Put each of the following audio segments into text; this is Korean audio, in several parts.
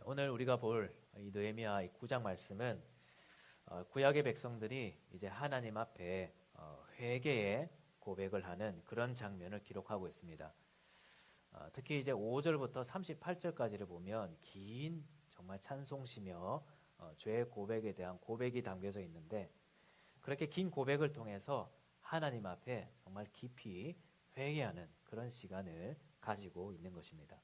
오늘 우리가 볼 이 느헤미야 9장 말씀은 구약의 백성들이 이제 하나님 앞에 회개의 고백을 하는 그런 장면을 기록하고 있습니다. 특히 이제 5절부터 38절까지를 보면 긴 정말 찬송시며 죄의 고백에 대한 고백이 담겨져 있는데, 그렇게 긴 고백을 통해서 하나님 앞에 정말 깊이 회개하는 그런 시간을 가지고 있는 것입니다.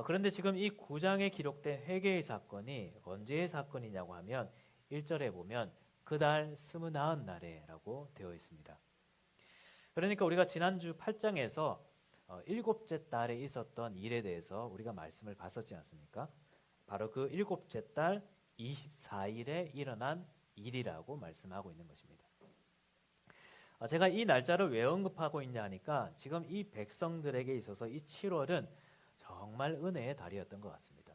그런데 지금 이 9장에 기록된 회개의 사건이 언제의 사건이냐고 하면 1절에 보면 그달 29날에라고 되어 있습니다. 그러니까 우리가 지난주 8장에서 일곱째 달에 있었던 일에 대해서 우리가 말씀을 봤었지 않습니까? 바로 그 일곱째 달 24일에 일어난 일이라고 말씀하고 있는 것입니다. 제가 이 날짜를 왜 언급하고 있냐 하니까 지금 이 백성들에게 있어서 이 7월은 정말 은혜의 달이었던 것 같습니다.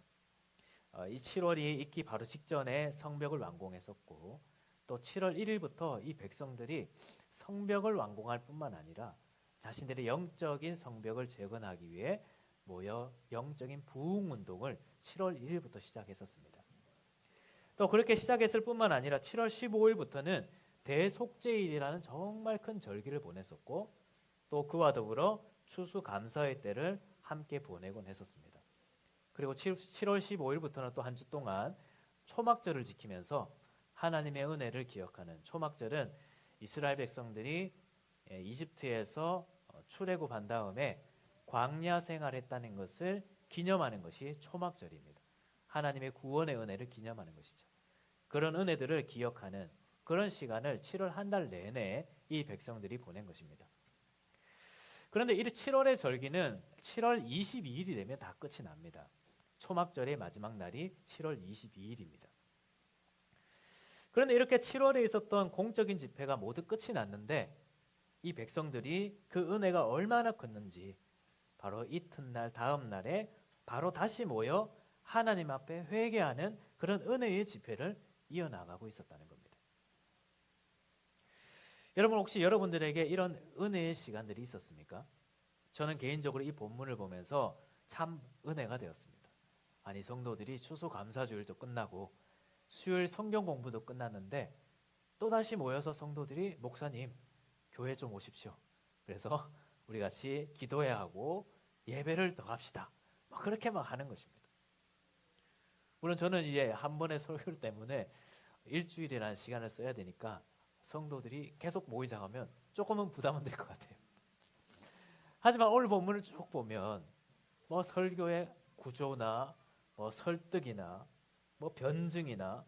이 7월이 있기 바로 직전에 성벽을 완공했었고, 또 7월 1일부터 이 백성들이 성벽을 완공할 뿐만 아니라 자신들의 영적인 성벽을 재건하기 위해 모여 영적인 부흥운동을 7월 1일부터 시작했었습니다. 또 그렇게 시작했을 뿐만 아니라 7월 15일부터는 대속죄일이라는 정말 큰 절기를 보냈었고, 또 그와 더불어 추수감사의 때를 함께 보내곤 했었습니다. 그리고 7월 15일부터는 또 한 주 동안 초막절을 지키면서 하나님의 은혜를 기억하는 초막절은 이스라엘 백성들이 이집트에서 출애굽한 다음에 광야 생활했다는 것을 기념하는 것이 초막절입니다. 하나님의 구원의 은혜를 기념하는 것이죠. 그런 은혜들을 기억하는 그런 시간을 7월 한 달 내내 이 백성들이 보낸 것입니다. 그런데 이 7월의 절기는 7월 22일이 되면 다 끝이 납니다. 초막절의 마지막 날이 7월 22일입니다. 그런데 이렇게 7월에 있었던 공적인 집회가 모두 끝이 났는데, 이 백성들이 그 은혜가 얼마나 컸는지 바로 이튿날 다음 날에 바로 다시 모여 하나님 앞에 회개하는 그런 은혜의 집회를 이어나가고 있었다는 겁니다. 여러분, 혹시 여러분들에게 이런 은혜의 시간들이 있었습니까? 저는 개인적으로 이 본문을 보면서 참 은혜가 되었습니다. 아니, 성도들이 추수감사주일도 끝나고 수요일 성경 공부도 끝났는데 또다시 모여서 성도들이 목사님 교회 좀 오십시오. 그래서 우리 같이 기도해야 하고 예배를 더 합시다. 그렇게 막 하는 것입니다. 물론 저는 이제 한 번의 설교 때문에 일주일이라는 시간을 써야 되니까 성도들이 계속 모이자 하면 조금은 부담은 될 것 같아요. 하지만 오늘 본문을 쭉 보면 설교의 구조나 설득이나 변증이나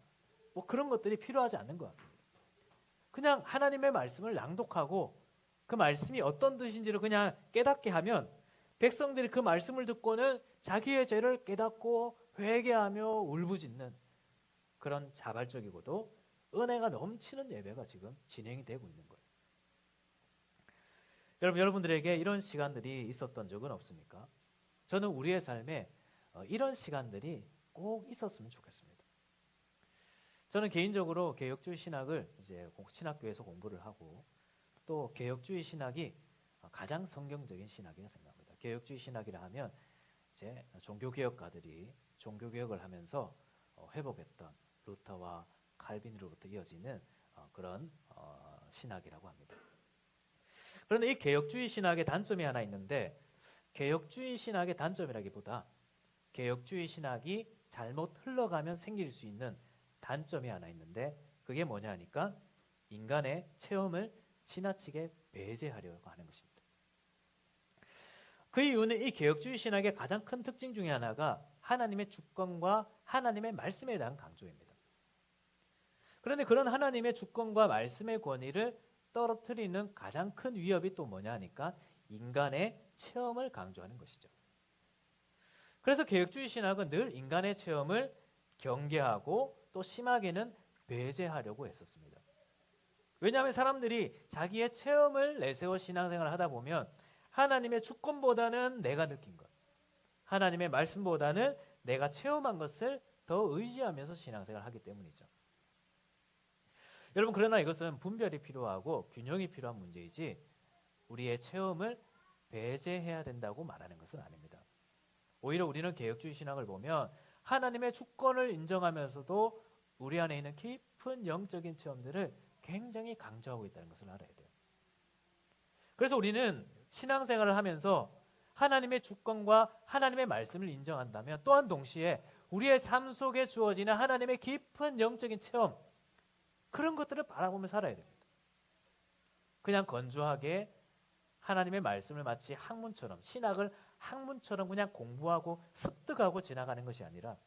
그런 것들이 필요하지 않는 것 같습니다. 그냥 하나님의 말씀을 낭독하고 그 말씀이 어떤 뜻인지를 그냥 깨닫게 하면 백성들이 그 말씀을 듣고는 자기의 죄를 깨닫고 회개하며 울부짖는 그런 자발적이고도 은혜가 넘치는 예배가 지금 진행이 되고 있는 거예요. 여러분들에게 이런 시간들이 있었던 적은 없습니까? 저는 우리의 삶에 이런 시간들이 꼭 있었으면 좋겠습니다. 저는 개인적으로 개혁주의 신학을 이제 신학교에서 공부를 하고, 또 개혁주의 신학이 가장 성경적인 신학이라고 생각합니다. 개혁주의 신학이라 하면 이제 종교개혁가들이 종교개혁을 하면서 회복했던 루터와 칼빈으로부터 이어지는 그런 신학이라고 합니다. 그런데 이 개혁주의 신학의 단점이 하나 있는데, 개혁주의 신학의 단점이라기보다 개혁주의 신학이 잘못 흘러가면 생길 수 있는 단점이 하나 있는데, 그게 뭐냐 하니까 인간의 체험을 지나치게 배제하려고 하는 것입니다. 그 이유는 이 개혁주의 신학의 가장 큰 특징 중에 하나가 하나님의 주권과 하나님의 말씀에 대한 강조입니다. 그런데 그런 하나님의 주권과 말씀의 권위를 떨어뜨리는 가장 큰 위협이 또 뭐냐 하니까 인간의 체험을 강조하는 것이죠. 그래서 개혁주의 신학은 늘 인간의 체험을 경계하고 또 심하게는 배제하려고 했었습니다. 왜냐하면 사람들이 자기의 체험을 내세워 신앙생활을 하다 보면 하나님의 주권보다는 내가 느낀 것, 하나님의 말씀보다는 내가 체험한 것을 더 의지하면서 신앙생활을 하기 때문이죠. 여러분, 그러나 이것은 분별이 필요하고 균형이 필요한 문제이지 우리의 체험을 배제해야 된다고 말하는 것은 아닙니다. 오히려 우리는 개혁주의 신학을 보면 하나님의 주권을 인정하면서도 우리 안에 있는 깊은 영적인 체험들을 굉장히 강조하고 있다는 것을 알아야 돼요. 그래서 우리는 신앙생활을 하면서 하나님의 주권과 하나님의 말씀을 인정한다면 또한 동시에 우리의 삶 속에 주어지는 하나님의 깊은 영적인 체험, 그런 것들을 바라보며 살아야 됩니다. 그냥 건조하게 하나님의 말씀을 마치 학문처럼, 신학을 학문처럼 그냥 공부하고 습득하고 지나가는 것이 아니라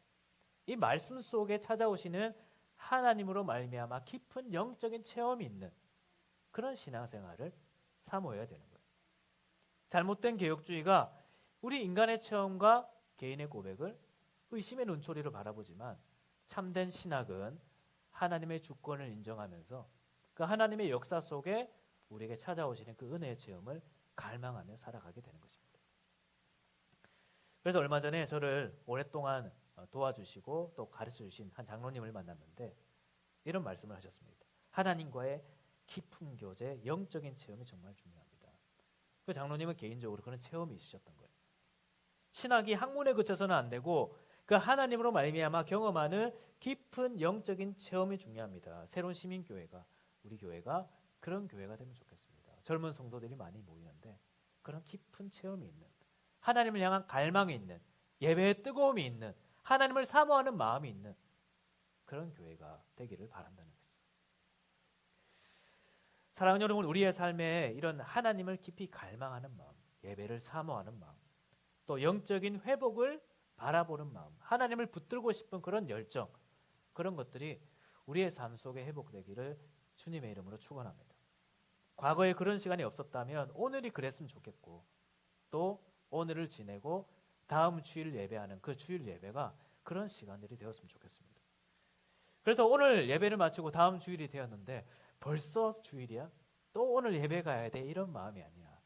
이 말씀 속에 찾아오시는 하나님으로 말미암아 깊은 영적인 체험이 있는 그런 신앙생활을 사모해야 되는 거예요. 잘못된 개혁주의가 우리 인간의 체험과 개인의 고백을 의심의 눈초리로 바라보지만, 참된 신학은 하나님의 주권을 인정하면서 그 하나님의 역사 속에 우리에게 찾아오시는 그 은혜의 체험을 갈망하며 살아가게 되는 것입니다. 그래서 얼마 전에 저를 오랫동안 도와주시고 또 가르쳐 주신 한 장로님을 만났는데 이런 말씀을 하셨습니다. 하나님과의 깊은 교제, 영적인 체험이 정말 중요합니다. 그 장로님은 개인적으로 그런 체험이 있으셨던 거예요. 신학이 학문에 그쳐서는 안 되고 그 하나님으로 말미암아 경험하는 깊은 영적인 체험이 중요합니다. 새로운 시민교회가, 우리 교회가 그런 교회가 되면 좋겠습니다. 젊은 성도들이 많이 모이는데 그런 깊은 체험이 있는, 하나님을 향한 갈망이 있는, 예배의 뜨거움이 있는, 하나님을 사모하는 마음이 있는 그런 교회가 되기를 바란다는 것입니다. 사랑하는 여러분, 우리의 삶에 이런 하나님을 깊이 갈망하는 마음, 예배를 사모하는 마음, 또 영적인 회복을 바라보는 마음, 하나님을 붙들고 싶은 그런 열정, 그런 것들이 우리의 삶 속에 회복되기를 주님의 이름으로 축원합니다. 과거에 그런 시간이 없었다면 오늘이 그랬으면 좋겠고, 또 오늘을 지내고 다음 주일 예배하는 그 주일 예배가 그런 시간들이 되었으면 좋겠습니다. 그래서 오늘 예배를 마치고 다음 주일이 되었는데 벌써 주일이야? 또 오늘 예배 가야 돼? 이런 마음이 아니야.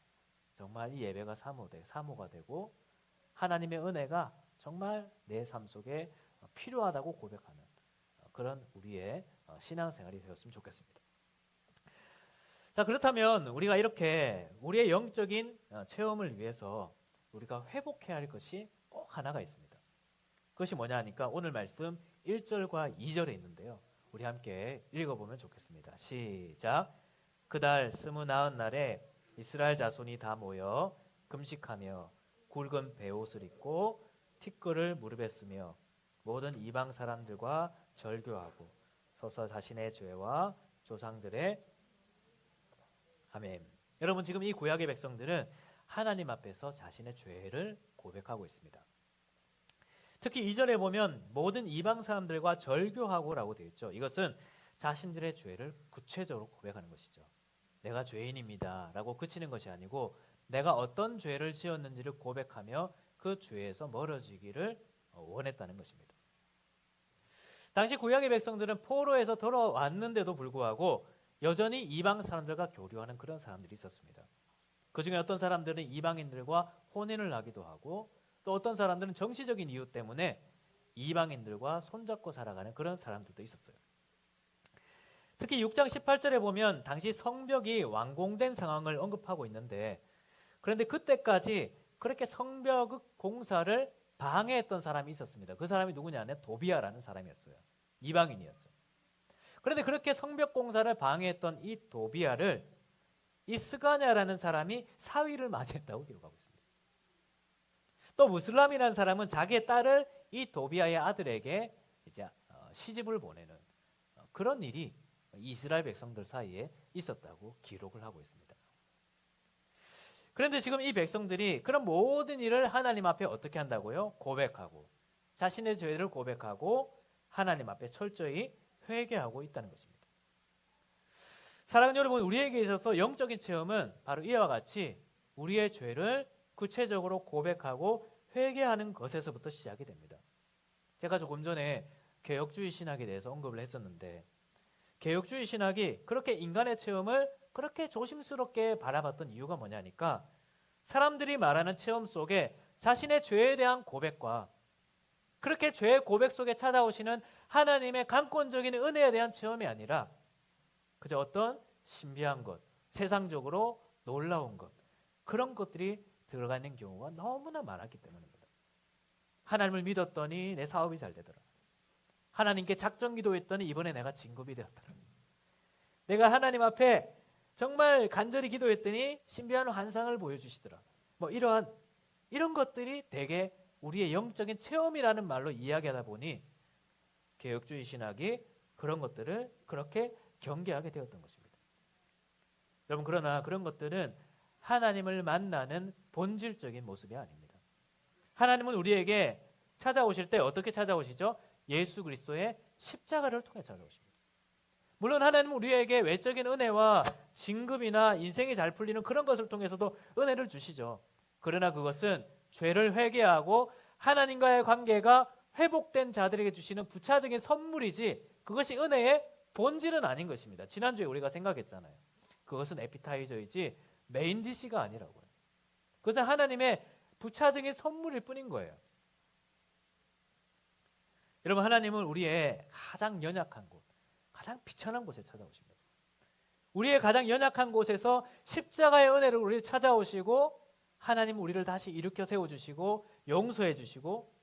정말 이 예배가 사모가 되고 하나님의 은혜가 정말 내 삶 속에 필요하다고 고백하는 그런 우리의 신앙생활이 되었으면 좋겠습니다. 자, 그렇다면 우리가 이렇게 우리의 영적인 체험을 위해서 우리가 회복해야 할 것이 꼭 하나가 있습니다. 그것이 뭐냐 하니까 오늘 말씀 1절과 2절에 있는데요. 우리 함께 읽어보면 좋겠습니다. 시작. 그달 29날에 이스라엘 자손이 다 모여 금식하며 굵은 베옷을 입고 티끌을 무릎에 쓰며 모든 이방 사람들과 절교하고 서서 자신의 죄와 조상들의 아멘. 여러분, 지금 이 구약의 백성들은 하나님 앞에서 자신의 죄를 고백하고 있습니다. 특히 2절에 보면 모든 이방 사람들과 절교하고라고 되어 있죠. 이것은 자신들의 죄를 구체적으로 고백하는 것이죠. 내가 죄인입니다 라고 그치는 것이 아니고 내가 어떤 죄를 지었는지를 고백하며 그 죄에서 멀어지기를 원했다는 것입니다. 당시 구약의 백성들은 포로에서 돌아왔는데도 불구하고 여전히 이방 사람들과 교류하는 그런 사람들이 있었습니다. 그 중에 어떤 사람들은 이방인들과 혼인을 하기도 하고 또 어떤 사람들은 정치적인 이유 때문에 이방인들과 손잡고 살아가는 그런 사람들도 있었어요. 특히 6장 18절에 보면 당시 성벽이 완공된 상황을 언급하고 있는데, 그런데 그때까지 그렇게 성벽 공사를 방해했던 사람이 있었습니다. 그 사람이 누구냐면 도비아라는 사람이었어요. 이방인이었죠. 그런데 그렇게 성벽 공사를 방해했던 이 도비아를 이 스가냐라는 사람이 사위를 맞이했다고 기록하고 있습니다. 또 무슬람이라는 사람은 자기의 딸을 이 도비아의 아들에게 이제 시집을 보내는 그런 일이 이스라엘 백성들 사이에 있었다고 기록을 하고 있습니다. 그런데 지금 이 백성들이 그런 모든 일을 하나님 앞에 어떻게 한다고요? 고백하고 자신의 죄를 고백하고 하나님 앞에 철저히 회개하고 있다는 것입니다. 사랑하는 여러분, 우리에게 있어서 영적인 체험은 바로 이와 같이 우리의 죄를 구체적으로 고백하고 회개하는 것에서부터 시작이 됩니다. 제가 조금 전에 개혁주의 신학에 대해서 언급을 했었는데, 개혁주의 신학이 그렇게 인간의 체험을 그렇게 조심스럽게 바라봤던 이유가 뭐냐니까 사람들이 말하는 체험 속에 자신의 죄에 대한 고백과 그렇게 죄의 고백 속에 찾아오시는 하나님의 강권적인 은혜에 대한 체험이 아니라 그저 어떤 신비한 것, 세상적으로 놀라운 것, 그런 것들이 들어가 있는 경우가 너무나 많았기 때문입니다. 하나님을 믿었더니 내 사업이 잘 되더라. 하나님께 작정 기도했더니 이번에 내가 진급이 되었더라. 내가 하나님 앞에 정말 간절히 기도했더니 신비한 환상을 보여주시더라. 뭐 이런 것들이 대개 우리의 영적인 체험이라는 말로 이야기하다 보니 개혁주의 신학이 그런 것들을 그렇게 경계하게 되었던 것입니다. 여러분, 그러나 그런 것들은 하나님을 만나는 본질적인 모습이 아닙니다. 하나님은 우리에게 찾아오실 때 어떻게 찾아오시죠? 예수 그리스도의 십자가를 통해 찾아오십니다. 물론 하나님은 우리에게 외적인 은혜와 진급이나 인생이 잘 풀리는 그런 것을 통해서도 은혜를 주시죠. 그러나 그것은 죄를 회개하고 하나님과의 관계가 회복된 자들에게 주시는 부차적인 선물이지 그것이 은혜의 본질은 아닌 것입니다. 지난주에 우리가 생각했잖아요. 그것은 에피타이저이지 메인 디시가 아니라고요. 그것은 하나님의 부차적인 선물일 뿐인 거예요. 여러분, 하나님은 우리의 가장 연약한 곳, 가장 비천한 곳에 찾아오십니다. 우리의 가장 연약한 곳에서 십자가의 은혜를 우리를 찾아오시고 하나님은 우리를 다시 일으켜 세워주시고 용서해 주시고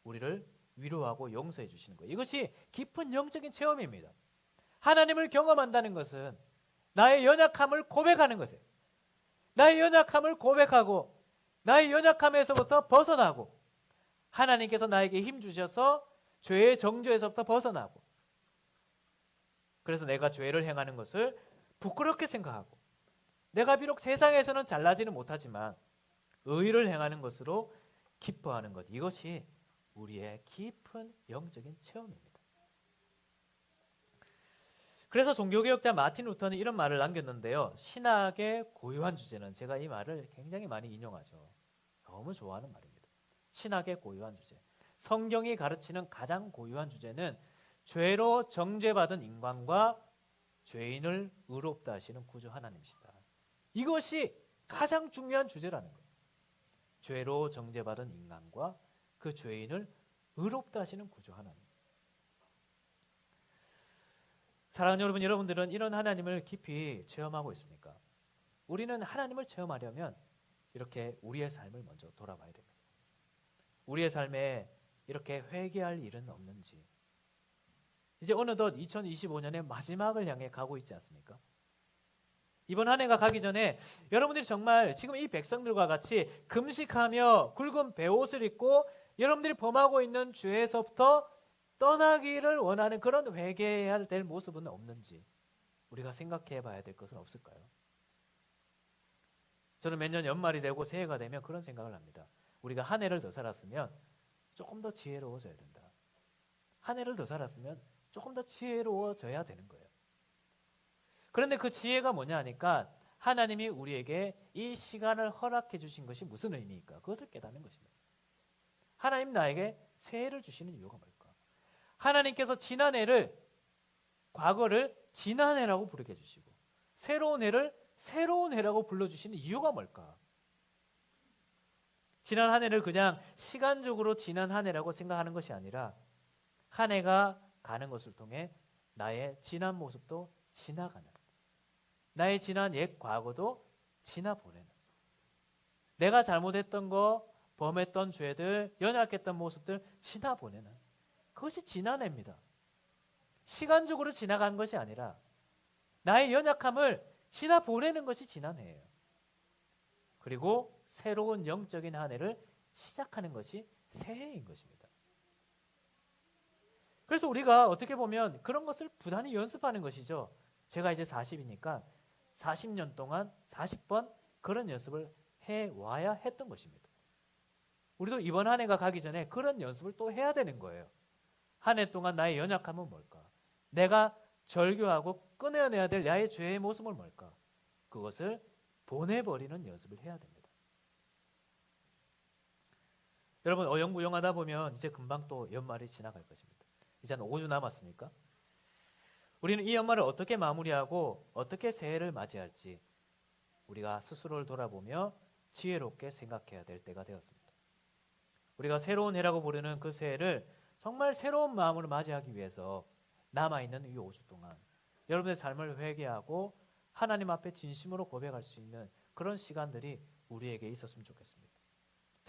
우리를 위로하고 용서해 주시는 거예요. 이것이 깊은 영적인 체험입니다. 하나님을 경험한다는 것은 나의 연약함을 고백하는 것이에요. 나의 연약함을 고백하고 나의 연약함에서부터 벗어나고 하나님께서 나에게 힘 주셔서 죄의 정죄에서부터 벗어나고 그래서 내가 죄를 행하는 것을 부끄럽게 생각하고 내가 비록 세상에서는 잘나지는 못하지만 의를 행하는 것으로 기뻐하는 것, 이것이 우리의 깊은 영적인 체험입니다. 그래서 종교개혁자 마틴 루터는 이런 말을 남겼는데요. 신학의 고유한 주제는, 제가 이 말을 굉장히 많이 인용하죠. 너무 좋아하는 말입니다. 신학의 고유한 주제, 성경이 가르치는 가장 고유한 주제는 죄로 정죄받은 인간과 죄인을 의롭다 하시는 구주 하나님이시다. 이것이 가장 중요한 주제라는 거예요. 죄로 정죄받은 인간과 그 죄인을 의롭다 하시는 구주 하나님. 사랑하는 여러분, 여러분들은 이런 하나님을 깊이 체험하고 있습니까? 우리는 하나님을 체험하려면 이렇게 우리의 삶을 먼저 돌아봐야 됩니다. 우리의 삶에 이렇게 회개할 일은 없는지. 이제 어느덧 2025년의 마지막을 향해 가고 있지 않습니까? 이번 한 해가 가기 전에 여러분들이 정말 지금 이 백성들과 같이 금식하며 굵은 베옷을 입고 여러분들이 범하고 있는 죄에서부터 떠나기를 원하는 그런 회개해야 될 모습은 없는지 우리가 생각해 봐야 될 것은 없을까요? 저는 매년 연말이 되고 새해가 되면 그런 생각을 합니다. 우리가 한 해를 더 살았으면 조금 더 지혜로워져야 된다. 한 해를 더 살았으면 조금 더 지혜로워져야 되는 거예요. 그런데 그 지혜가 뭐냐 하니까 하나님이 우리에게 이 시간을 허락해 주신 것이 무슨 의미일까? 그것을 깨닫는 것입니다. 하나님 나에게 새해를 주시는 이유가 뭘까? 하나님께서 지난해를, 과거를 지난해라고 부르게 해주시고 새로운 해를 새로운 해라고 불러주시는 이유가 뭘까? 지난 한 해를 그냥 시간적으로 지난 한 해라고 생각하는 것이 아니라 한 해가 가는 것을 통해 나의 지난 모습도 지나가는, 나의 지난 옛 과거도 지나보내는, 내가 잘못했던 거, 범했던 죄들, 연약했던 모습들 지나보내는, 그것이 지난해입니다. 시간적으로 지나간 것이 아니라 나의 연약함을 지나보내는 것이 지난해예요. 그리고 새로운 영적인 한 해를 시작하는 것이 새해인 것입니다. 그래서 우리가 어떻게 보면 그런 것을 부단히 연습하는 것이죠. 제가 이제 40이니까 40년 동안 40번 그런 연습을 해와야 했던 것입니다. 우리도 이번 한 해가 가기 전에 그런 연습을 또 해야 되는 거예요. 한 해 동안 나의 연약함은 뭘까? 내가 절교하고 끊어내야 될 나의 죄의 모습은 뭘까? 그것을 보내버리는 연습을 해야 됩니다. 여러분, 어영부영하다 보면 이제 금방 또 연말이 지나갈 것입니다. 이제 한 5주 남았습니까? 우리는 이 연말을 어떻게 마무리하고 어떻게 새해를 맞이할지 우리가 스스로를 돌아보며 지혜롭게 생각해야 될 때가 되었습니다. 우리가 새로운 해라고 부르는 그 새해를 정말 새로운 마음으로 맞이하기 위해서 남아있는 이 5주 동안 여러분의 삶을 회개하고 하나님 앞에 진심으로 고백할 수 있는 그런 시간들이 우리에게 있었으면 좋겠습니다.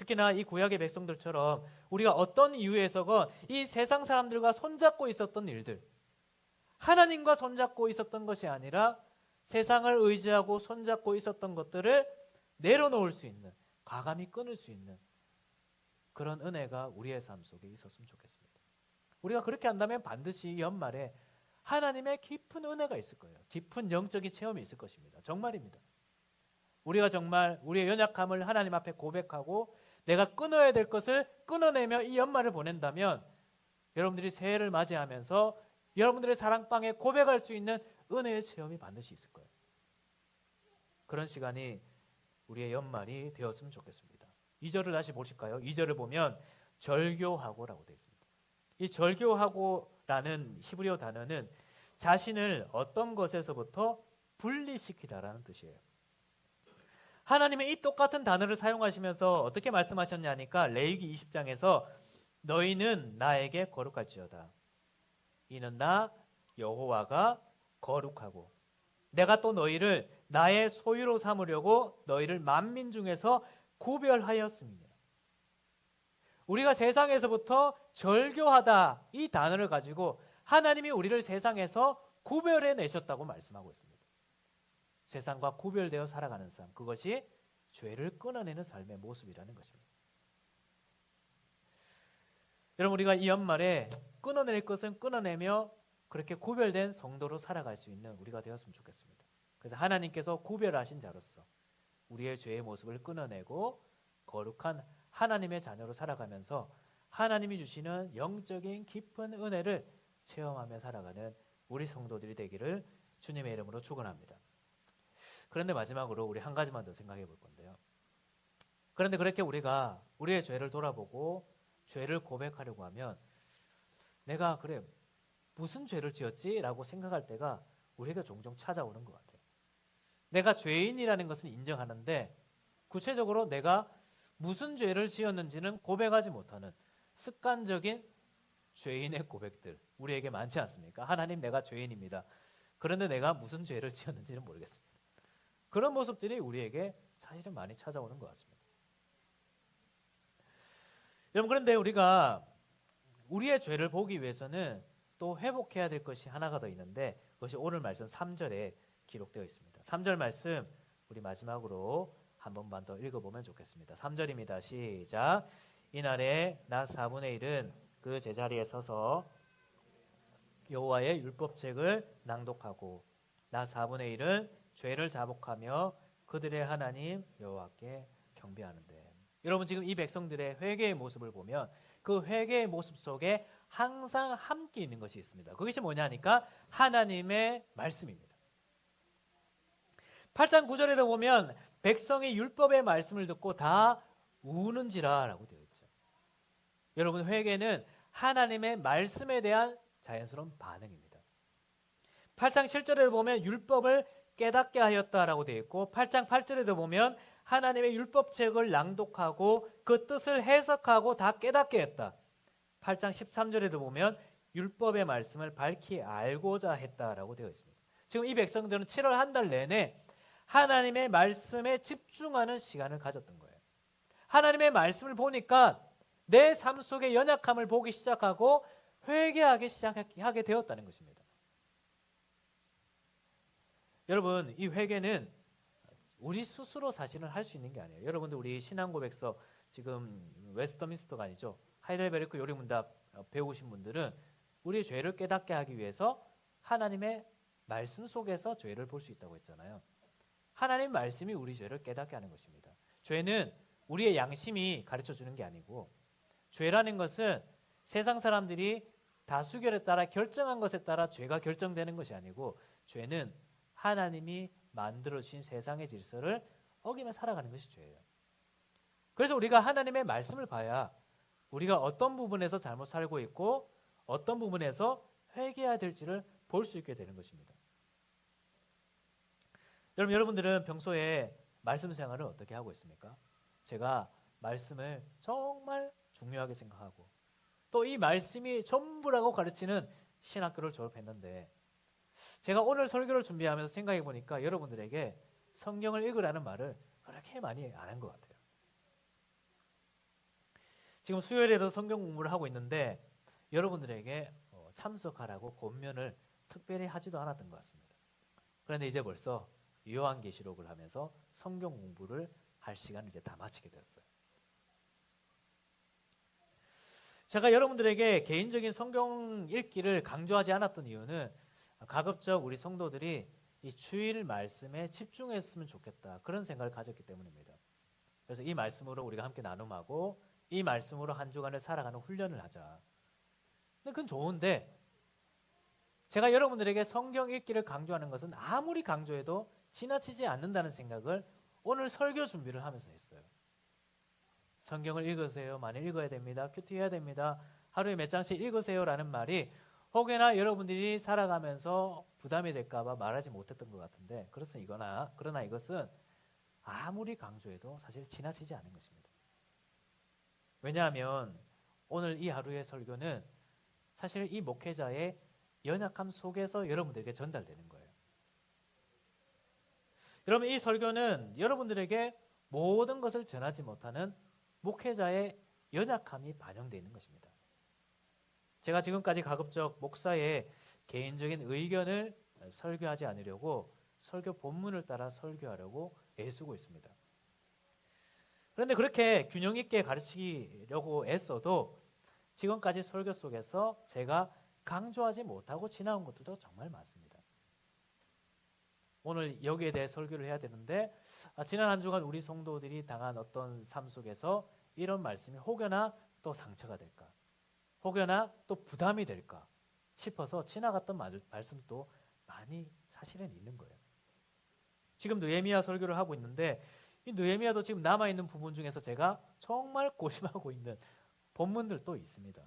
특히나 이 구약의 백성들처럼 우리가 어떤 이유에서건 이 세상 사람들과 손잡고 있었던 일들, 하나님과 손잡고 있었던 것이 아니라 세상을 의지하고 손잡고 있었던 것들을 내려놓을 수 있는, 과감히 끊을 수 있는 그런 은혜가 우리의 삶 속에 있었으면 좋겠습니다. 우리가 그렇게 한다면 반드시 연말에 하나님의 깊은 은혜가 있을 거예요. 깊은 영적인 체험이 있을 것입니다. 정말입니다. 우리가 정말 우리의 연약함을 하나님 앞에 고백하고 내가 끊어야 될 것을 끊어내며 이 연말을 보낸다면 여러분들이 새해를 맞이하면서 여러분들의 사랑방에 고백할 수 있는 은혜의 체험이 반드시 있을 거예요. 그런 시간이 우리의 연말이 되었으면 좋겠습니다. 2절을 다시 보실까요? 2절을 보면 절교하고라고 되어 있습니다. 이 절교하고라는 히브리어 단어는 자신을 어떤 것에서부터 분리시키다라는 뜻이에요. 하나님은 이 똑같은 단어를 사용하시면서 어떻게 말씀하셨냐니까 레위기 20장에서 너희는 나에게 거룩할지어다. 이는 나 여호와가 거룩하고 내가 또 너희를 나의 소유로 삼으려고 너희를 만민 중에서 구별하였음이니라. 우리가 세상에서부터 절교하다 이 단어를 가지고 하나님이 우리를 세상에서 구별해 내셨다고 말씀하고 있습니다. 세상과 구별되어 살아가는 삶, 그것이 죄를 끊어내는 삶의 모습이라는 것입니다. 여러분, 우리가 이 연말에 끊어낼 것은 끊어내며 그렇게 구별된 성도로 살아갈 수 있는 우리가 되었으면 좋겠습니다. 그래서 하나님께서 구별하신 자로서 우리의 죄의 모습을 끊어내고 거룩한 하나님의 자녀로 살아가면서 하나님이 주시는 영적인 깊은 은혜를 체험하며 살아가는 우리 성도들이 되기를 주님의 이름으로 축원합니다. 그런데 마지막으로 우리 한 가지만 더 생각해 볼 건데요. 그런데 그렇게 우리가 우리의 죄를 돌아보고 죄를 고백하려고 하면 내가 그래 무슨 죄를 지었지? 라고 생각할 때가 우리에게 종종 찾아오는 것 같아요. 내가 죄인이라는 것은 인정하는데 구체적으로 내가 무슨 죄를 지었는지는 고백하지 못하는 습관적인 죄인의 고백들 우리에게 많지 않습니까? 하나님, 내가 죄인입니다. 그런데 내가 무슨 죄를 지었는지는 모르겠습니다. 그런 모습들이 우리에게 사실은 많이 찾아오는 것 같습니다. 여러분, 그런데 우리가 우리의 죄를 보기 위해서는 또 회복해야 될 것이 하나가 더 있는데 그것이 오늘 말씀 3절에 기록되어 있습니다. 3절 말씀 우리 마지막으로 한 번만 더 읽어보면 좋겠습니다. 3절입니다. 시작. 이날에 나 4분의 1은 그 제자리에 서서 여호와의 율법책을 낭독하고 나 4분의 1은 죄를 자복하며 그들의 하나님 여호와께 경배하는데. 여러분, 지금 이 백성들의 회개의 모습을 보면 그 회개의 모습 속에 항상 함께 있는 것이 있습니다. 그것이 뭐냐니까 하나님의 말씀입니다. 8장 9절에도 보면 백성이 율법의 말씀을 듣고 다 우는지라 라고 되어 있죠. 여러분, 회개는 하나님의 말씀에 대한 자연스러운 반응입니다. 8장 7절에도 보면 율법을 깨닫게 하였다라고 되어 있고 8장 8절에도 보면 하나님의 율법책을 낭독하고 그 뜻을 해석하고 다 깨닫게 했다. 8장 13절에도 보면 율법의 말씀을 밝히 알고자 했다라고 되어 있습니다. 지금 이 백성들은 7월 한 달 내내 하나님의 말씀에 집중하는 시간을 가졌던 거예요. 하나님의 말씀을 보니까 내 삶 속의 연약함을 보기 시작하고 회개하기 시작하게 되었다는 것입니다. 여러분, 이 회개는 우리 스스로 사실은 할 수 있는 게 아니에요. 여러분들 우리 신앙고백서 지금 웨스터민스터가 아니죠. 하이델베르크 요리문답 배우신 분들은 우리 죄를 깨닫게 하기 위해서 하나님의 말씀 속에서 죄를 볼 수 있다고 했잖아요. 하나님 말씀이 우리 죄를 깨닫게 하는 것입니다. 죄는 우리의 양심이 가르쳐 주는 게 아니고 죄라는 것은 세상 사람들이 다수결에 따라 결정한 것에 따라 죄가 결정되는 것이 아니고 죄는 하나님이 만들어주신 세상의 질서를 어기며 살아가는 것이 죄예요. 그래서 우리가 하나님의 말씀을 봐야 우리가 어떤 부분에서 잘못 살고 있고 어떤 부분에서 회개해야 될지를 볼 수 있게 되는 것입니다. 여러분들은 평소에 말씀 생활을 어떻게 하고 있습니까? 제가 말씀을 정말 중요하게 생각하고 또 이 말씀이 전부라고 가르치는 신학교를 졸업했는데 제가 오늘 설교를 준비하면서 생각해 보니까 여러분들에게 성경을 읽으라는 말을 그렇게 많이 안 한 것 같아요. 지금 수요일에도 성경 공부를 하고 있는데 여러분들에게 참석하라고 권면을 특별히 하지도 않았던 것 같습니다. 그런데 이제 벌써 요한계시록을 하면서 성경 공부를 할 시간을 이제 다 마치게 되었어요. 제가 여러분들에게 개인적인 성경 읽기를 강조하지 않았던 이유는 가급적 우리 성도들이 이 주일 말씀에 집중했으면 좋겠다, 그런 생각을 가졌기 때문입니다. 그래서 이 말씀으로 우리가 함께 나눔하고 이 말씀으로 한 주간을 살아가는 훈련을 하자. 근데 그건 좋은데 제가 여러분들에게 성경 읽기를 강조하는 것은 아무리 강조해도 지나치지 않는다는 생각을 오늘 설교 준비를 하면서 했어요. 성경을 읽으세요. 많이 읽어야 됩니다. 큐티해야 됩니다. 하루에 몇 장씩 읽으세요라는 말이 혹여나 여러분들이 살아가면서 부담이 될까 봐 말하지 못했던 것 같은데 그러나 이것은 아무리 강조해도 사실 지나치지 않은 것입니다. 왜냐하면 오늘 이 하루의 설교는 사실 이 목회자의 연약함 속에서 여러분들에게 전달되는 거예요. 여러분, 이 설교는 여러분들에게 모든 것을 전하지 못하는 목회자의 연약함이 반영되어 있는 것입니다. 제가 지금까지 가급적 목사의 개인적인 의견을 설교하지 않으려고 설교 본문을 따라 설교하려고 애쓰고 있습니다. 그런데 그렇게 균형 있게 가르치려고 애써도 지금까지 설교 속에서 제가 강조하지 못하고 지나온 것들도 정말 많습니다. 오늘 여기에 대해 설교를 해야 되는데 지난 한 주간 우리 성도들이 당한 어떤 삶 속에서 이런 말씀이 혹여나 또 상처가 될까, 혹여나 또 부담이 될까 싶어서 지나갔던 말씀도 많이 사실은 있는 거예요. 지금 느헤미야 설교를 하고 있는데 이 느헤미야도 지금 남아있는 부분 중에서 제가 정말 고심하고 있는 본문들도 있습니다.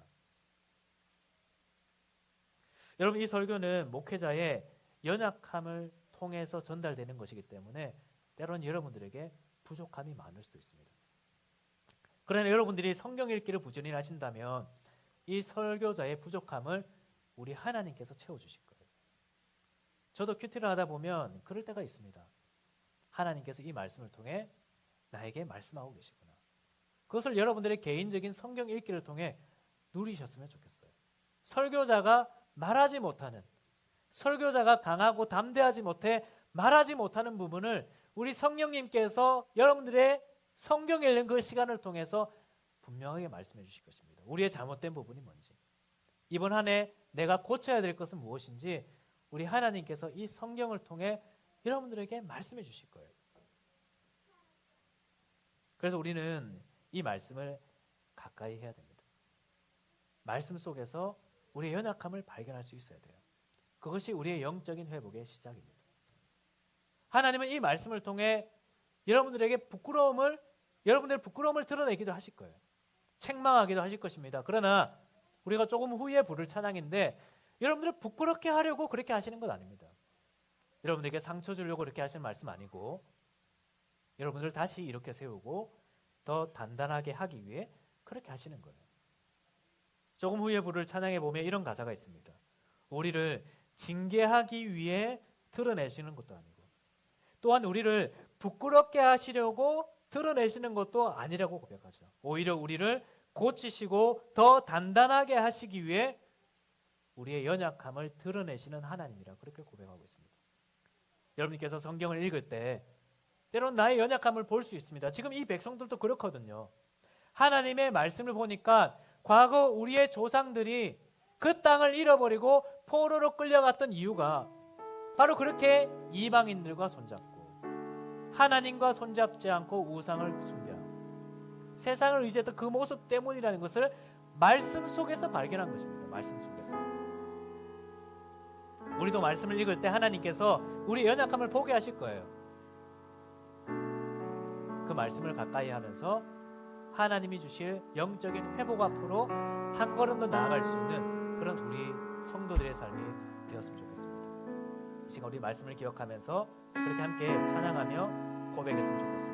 여러분, 이 설교는 목회자의 연약함을 통해서 전달되는 것이기 때문에 때로는 여러분들에게 부족함이 많을 수도 있습니다. 그러나 여러분들이 성경 읽기를 부지런히 하신다면 이 설교자의 부족함을 우리 하나님께서 채워주실 거예요. 저도 큐티를 하다 보면 그럴 때가 있습니다. 하나님께서 이 말씀을 통해 나에게 말씀하고 계시구나. 그것을 여러분들의 개인적인 성경 읽기를 통해 누리셨으면 좋겠어요. 설교자가 말하지 못하는, 설교자가 강하고 담대하지 못해 말하지 못하는 부분을 우리 성령님께서 여러분들의 성경 읽는 그 시간을 통해서 분명하게 말씀해 주실 것입니다. 우리의 잘못된 부분이 뭔지, 이번 한 해 내가 고쳐야 될 것은 무엇인지 우리 하나님께서 이 성경을 통해 여러분들에게 말씀해 주실 거예요. 그래서 우리는 이 말씀을 가까이 해야 됩니다. 말씀 속에서 우리의 연약함을 발견할 수 있어야 돼요. 그것이 우리의 영적인 회복의 시작입니다. 하나님은 이 말씀을 통해 여러분들의 부끄러움을 드러내기도 하실 거예요. 책망하기도 하실 것입니다. 그러나 우리가 조금 후에 부를 찬양인데 여러분들을 부끄럽게 하려고 그렇게 하시는 건 아닙니다. 여러분들에게 상처 주려고 그렇게 하시는 말씀 아니고 여러분들을 다시 이렇게 세우고 더 단단하게 하기 위해 그렇게 하시는 거예요. 조금 후에 부를 찬양에 보면 이런 가사가 있습니다. 우리를 징계하기 위해 드러내시는 것도 아니고 또한 우리를 부끄럽게 하시려고 드러내시는 것도 아니라고 고백하죠. 오히려 우리를 고치시고 더 단단하게 하시기 위해 우리의 연약함을 드러내시는 하나님이라 그렇게 고백하고 있습니다. 여러분께서 성경을 읽을 때 때로는 나의 연약함을 볼 수 있습니다. 지금 이 백성들도 그렇거든요. 하나님의 말씀을 보니까 과거 우리의 조상들이 그 땅을 잃어버리고 포로로 끌려갔던 이유가 바로 그렇게 이방인들과 손잡고 하나님과 손잡지 않고 우상을 숭배하고 세상을 의지했던 그 모습 때문이라는 것을 말씀 속에서 발견한 것입니다. 말씀 속에서. 우리도 말씀을 읽을 때 하나님께서 우리의 연약함을 보게 하실 거예요. 그 말씀을 가까이 하면서 하나님이 주실 영적인 회복 앞으로 한 걸음 더 나아갈 수 있는 그런 우리 성도들의 삶이 되었으면 좋겠습니다. 이 시간 우리 말씀을 기억하면서 그렇게 함께 찬양하며 고백했으면 좋겠습니다.